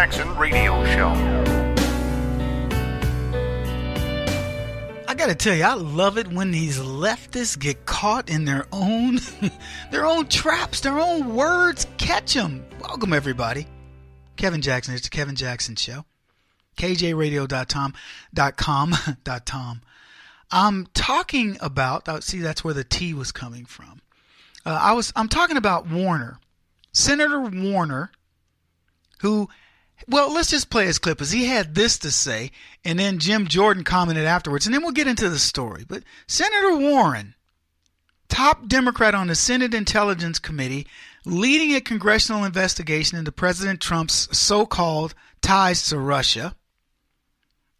Jackson Radio Show. I gotta tell you, I love it when these leftists get caught in their own traps, their own words catch them. Welcome, everybody. Kevin Jackson, it's the Kevin Jackson Show. KJRadio.com. I'm talking about, see, that's where the T was coming from. I'm talking about Warner, Senator Warner, who, well, let's just play his clip, as he had this to say, and then Jim Jordan commented afterwards, and then we'll get into the story. But Senator Warren, top Democrat on the Senate Intelligence Committee, leading a congressional investigation into President Trump's so-called ties to Russia.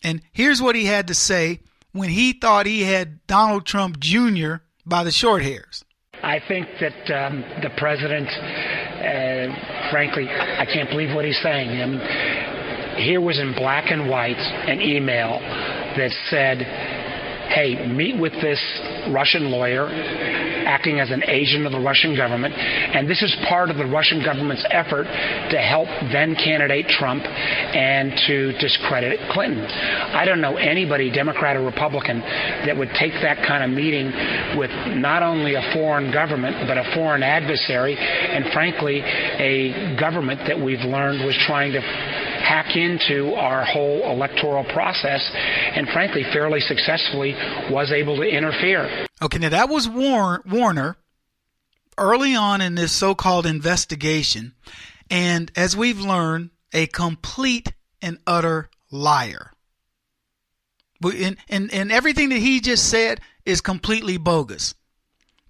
And here's what he had to say when he thought he had Donald Trump Jr. by the short hairs. I think that the president, frankly, I can't believe what he's saying. Here was in black and white an email that said, hey, meet with this Russian lawyer acting as an agent of the Russian government, and this is part of the Russian government's effort to help then-candidate Trump and to discredit Clinton. I don't know anybody, Democrat or Republican, that would take that kind of meeting with not only a foreign government, but a foreign adversary, and frankly, a government that we've learned was trying to hack into our whole electoral process, and frankly, fairly successfully was able to interfere. Okay, now that was Warner early on in this so-called investigation, and as we've learned, a complete and utter liar. And everything that he just said is completely bogus.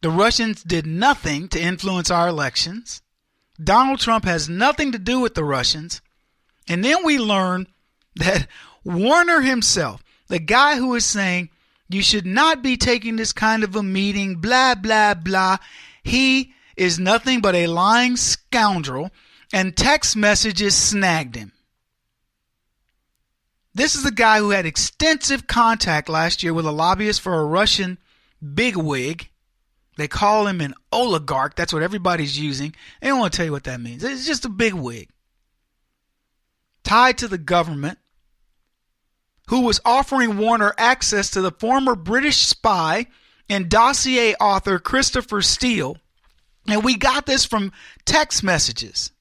The Russians did nothing to influence our elections. Donald Trump has nothing to do with the Russians. And then we learn that Warner himself, the guy who is saying you should not be taking this kind of a meeting, blah, blah, blah, he is nothing but a lying scoundrel, and text messages snagged him. This is the guy who had extensive contact last year with a lobbyist for a Russian bigwig. They call him an oligarch. That's what everybody's using. They don't want to tell you what that means. It's just a bigwig tied to the government, who was offering Warner access to the former British spy and dossier author Christopher Steele. And we got this from text messages.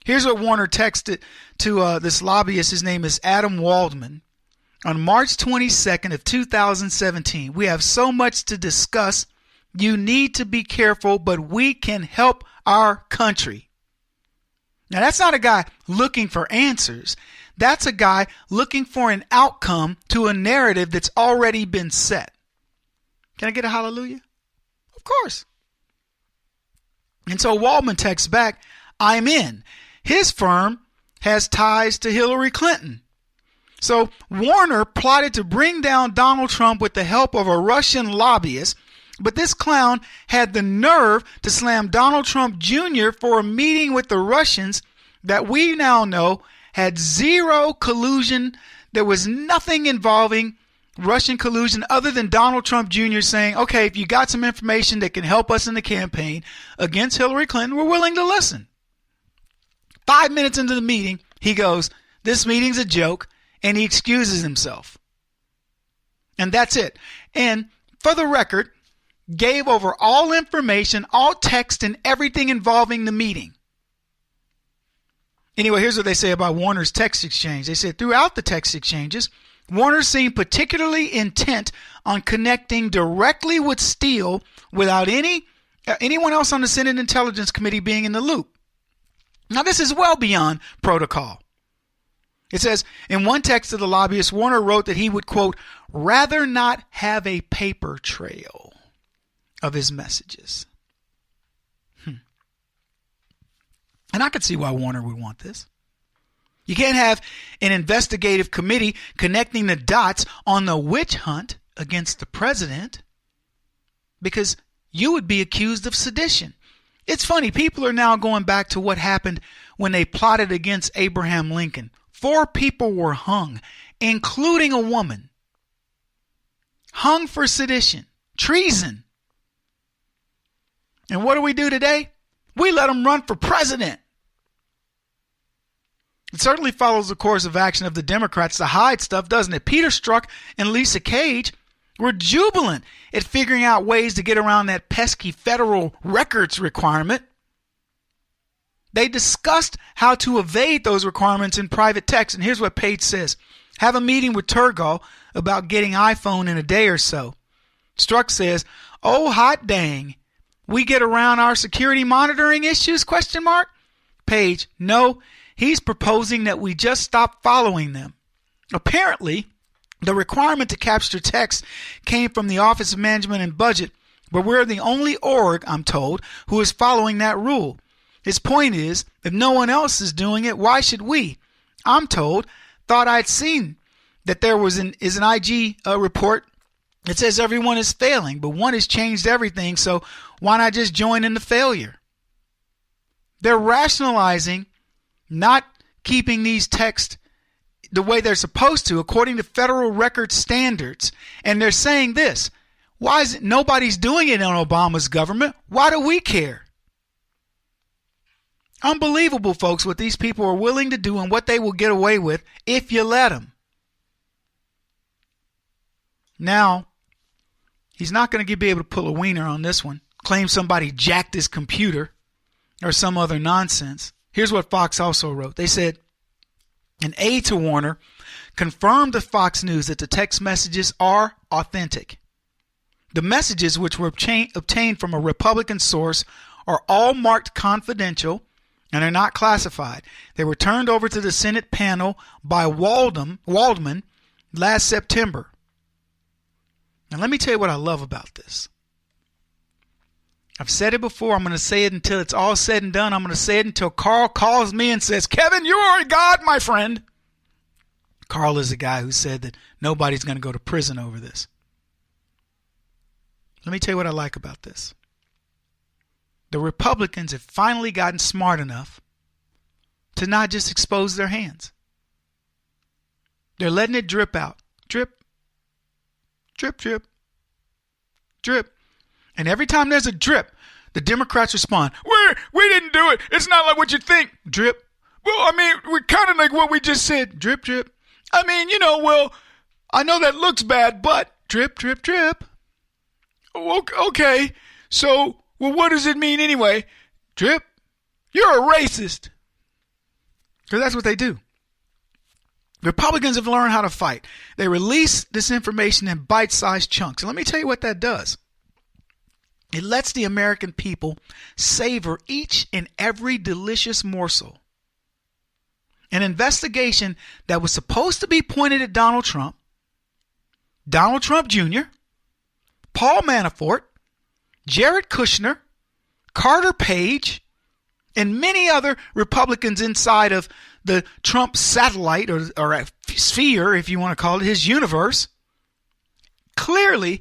Here's what Warner texted to this lobbyist. His name is Adam Waldman. On March 22nd of 2017, we have so much to discuss. You need to be careful, but we can help our country. Now, that's not a guy looking for answers. That's a guy looking for an outcome to a narrative that's already been set. Can I get a hallelujah? Of course. And so Waldman texts back, I'm in. His firm has ties to Hillary Clinton. So Warner plotted to bring down Donald Trump with the help of a Russian lobbyist, but this clown had the nerve to slam Donald Trump Jr. for a meeting with the Russians that we now know had zero collusion. There was nothing involving Russian collusion other than Donald Trump Jr. saying, okay, if you got some information that can help us in the campaign against Hillary Clinton, we're willing to listen. 5 minutes into the meeting, he goes, this meeting's a joke, and he excuses himself. And that's it. And for the record, gave over all information, all text, and everything involving the meeting. Anyway, here's what they say about Warner's text exchange. They said throughout the text exchanges, Warner seemed particularly intent on connecting directly with Steele without anyone else on the Senate Intelligence Committee being in the loop. Now, this is well beyond protocol. It says, in one text to the lobbyist, Warner wrote that he would, quote, rather not have a paper trail of his messages. And I could see why Warner would want this. You can't have an investigative committee connecting the dots on the witch hunt against the president because you would be accused of sedition. It's funny, people are now going back to what happened when they plotted against Abraham Lincoln. 4 people were hung, including a woman. Hung for sedition, treason. And what do we do today? We let them run for president. It certainly follows the course of action of the Democrats to hide stuff, doesn't it? Peter Strzok and Lisa Cage were jubilant at figuring out ways to get around that pesky federal records requirement. They discussed how to evade those requirements in private text. And here's what Page says. Have a meeting with Turgal about getting iPhone in a day or so. Strzok says, oh, hot dang. We get around our security monitoring issues? Question mark. Page, no, he's proposing that we just stop following them. Apparently, the requirement to capture text came from the Office of Management and Budget, but we're the only org, I'm told, who is following that rule. His point is, if no one else is doing it, why should we? I'm told, thought I'd seen that there was an IG report that says everyone is failing, but one has changed everything, so why not just join in the failure? They're rationalizing not keeping these texts the way they're supposed to, according to federal record standards. And they're saying this, why is it nobody's doing it in Obama's government? Why do we care? Unbelievable, folks, what these people are willing to do and what they will get away with if you let them. Now, he's not going to be able to pull a wiener on this one, claim somebody jacked his computer or some other nonsense. Here's what Fox also wrote. They said, an aide to Warner confirmed to Fox News that the text messages are authentic. The messages, which were obtained from a Republican source, are all marked confidential and are not classified. They were turned over to the Senate panel by Waldman last September. Now let me tell you what I love about this. I've said it before. I'm going to say it until it's all said and done. I'm going to say it until Carl calls me and says, Kevin, you are a god, my friend. Carl is the guy who said that nobody's going to go to prison over this. Let me tell you what I like about this. The Republicans have finally gotten smart enough to not just expose their hands. They're letting it drip out. Drip, drip, drip, drip. And every time there's a drip, the Democrats respond, we didn't do it. It's not like what you think. Drip. Well, I mean, we're kind of like what we just said. Drip, drip. I mean, well, I know that looks bad, but drip, drip, drip. Okay. So, well, what does it mean anyway? Drip. You're a racist. Because that's what they do. Republicans have learned how to fight. They release this information in bite-sized chunks. And let me tell you what that does. It lets the American people savor each and every delicious morsel. An investigation that was supposed to be pointed at Donald Trump Jr., Paul Manafort, Jared Kushner, Carter Page, and many other Republicans inside of the Trump satellite or sphere, if you want to call it, his universe, clearly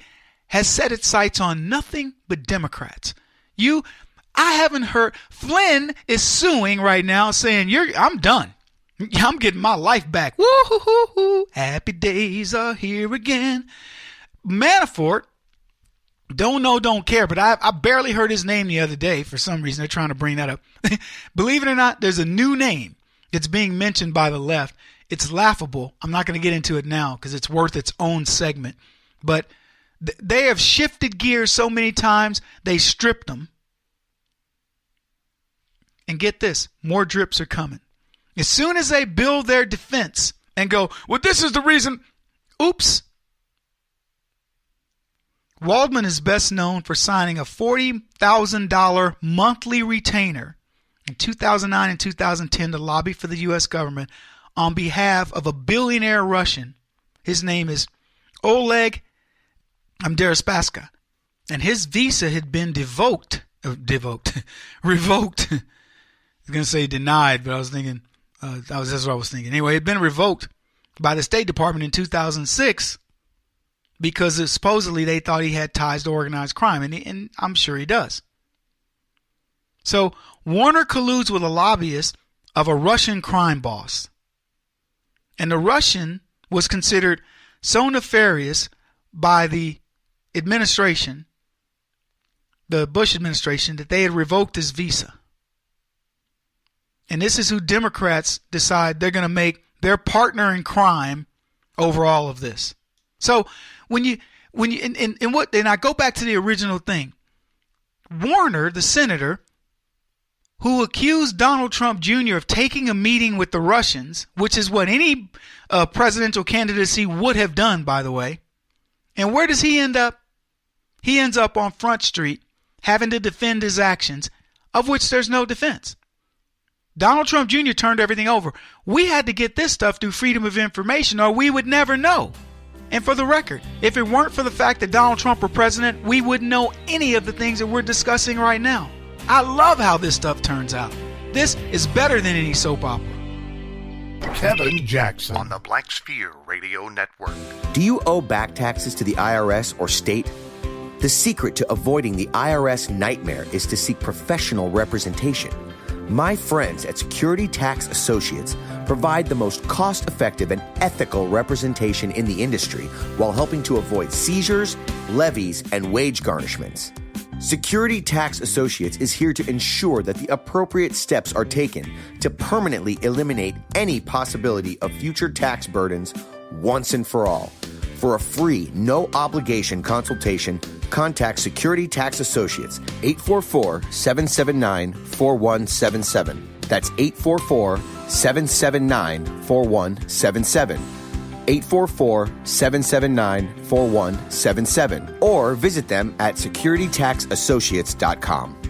has set its sights on nothing but Democrats. I haven't heard. Flynn is suing right now saying, I'm done. I'm getting my life back. Woo-hoo-hoo-hoo. Happy days are here again. Manafort, don't care, but I barely heard his name the other day. For some reason, they're trying to bring that up. Believe it or not, there's a new name that's being mentioned by the left. It's laughable. I'm not going to get into it now because it's worth its own segment. But they have shifted gears so many times, they stripped them. And get this, more drips are coming. As soon as they build their defense and go, well, this is the reason, oops. Waldman is best known for signing a $40,000 monthly retainer in 2009 and 2010 to lobby for the U.S. government on behalf of a billionaire Russian. His name is Oleg Deripaska, and his visa had been revoked. I was going to say denied, but I was thinking, that's what I was thinking. Anyway, it had been revoked by the State Department in 2006 because supposedly they thought he had ties to organized crime, and I'm sure he does. So Warner colludes with a lobbyist of a Russian crime boss, and the Russian was considered so nefarious by the administration, the Bush administration, that they had revoked his visa. And this is who Democrats decide they're going to make their partner in crime over all of this. So and I go back to the original thing. Warner, the senator, who accused Donald Trump Jr. of taking a meeting with the Russians, which is what any presidential candidacy would have done, by the way. And where does he end up? He ends up on Front Street having to defend his actions, of which there's no defense. Donald Trump Jr. turned everything over. We had to get this stuff through Freedom of Information or we would never know. And for the record, if it weren't for the fact that Donald Trump were president, we wouldn't know any of the things that we're discussing right now. I love how this stuff turns out. This is better than any soap opera. Kevin Jackson on the Black Sphere Radio Network. Do you owe back taxes to the IRS or state? The secret to avoiding the IRS nightmare is to seek professional representation. My friends at Security Tax Associates provide the most cost-effective and ethical representation in the industry while helping to avoid seizures, levies, and wage garnishments. Security Tax Associates is here to ensure that the appropriate steps are taken to permanently eliminate any possibility of future tax burdens once and for all. For a free, no-obligation consultation, contact Security Tax Associates, 844-779-4177. That's 844-779-4177. 844-779-4177. Or visit them at securitytaxassociates.com.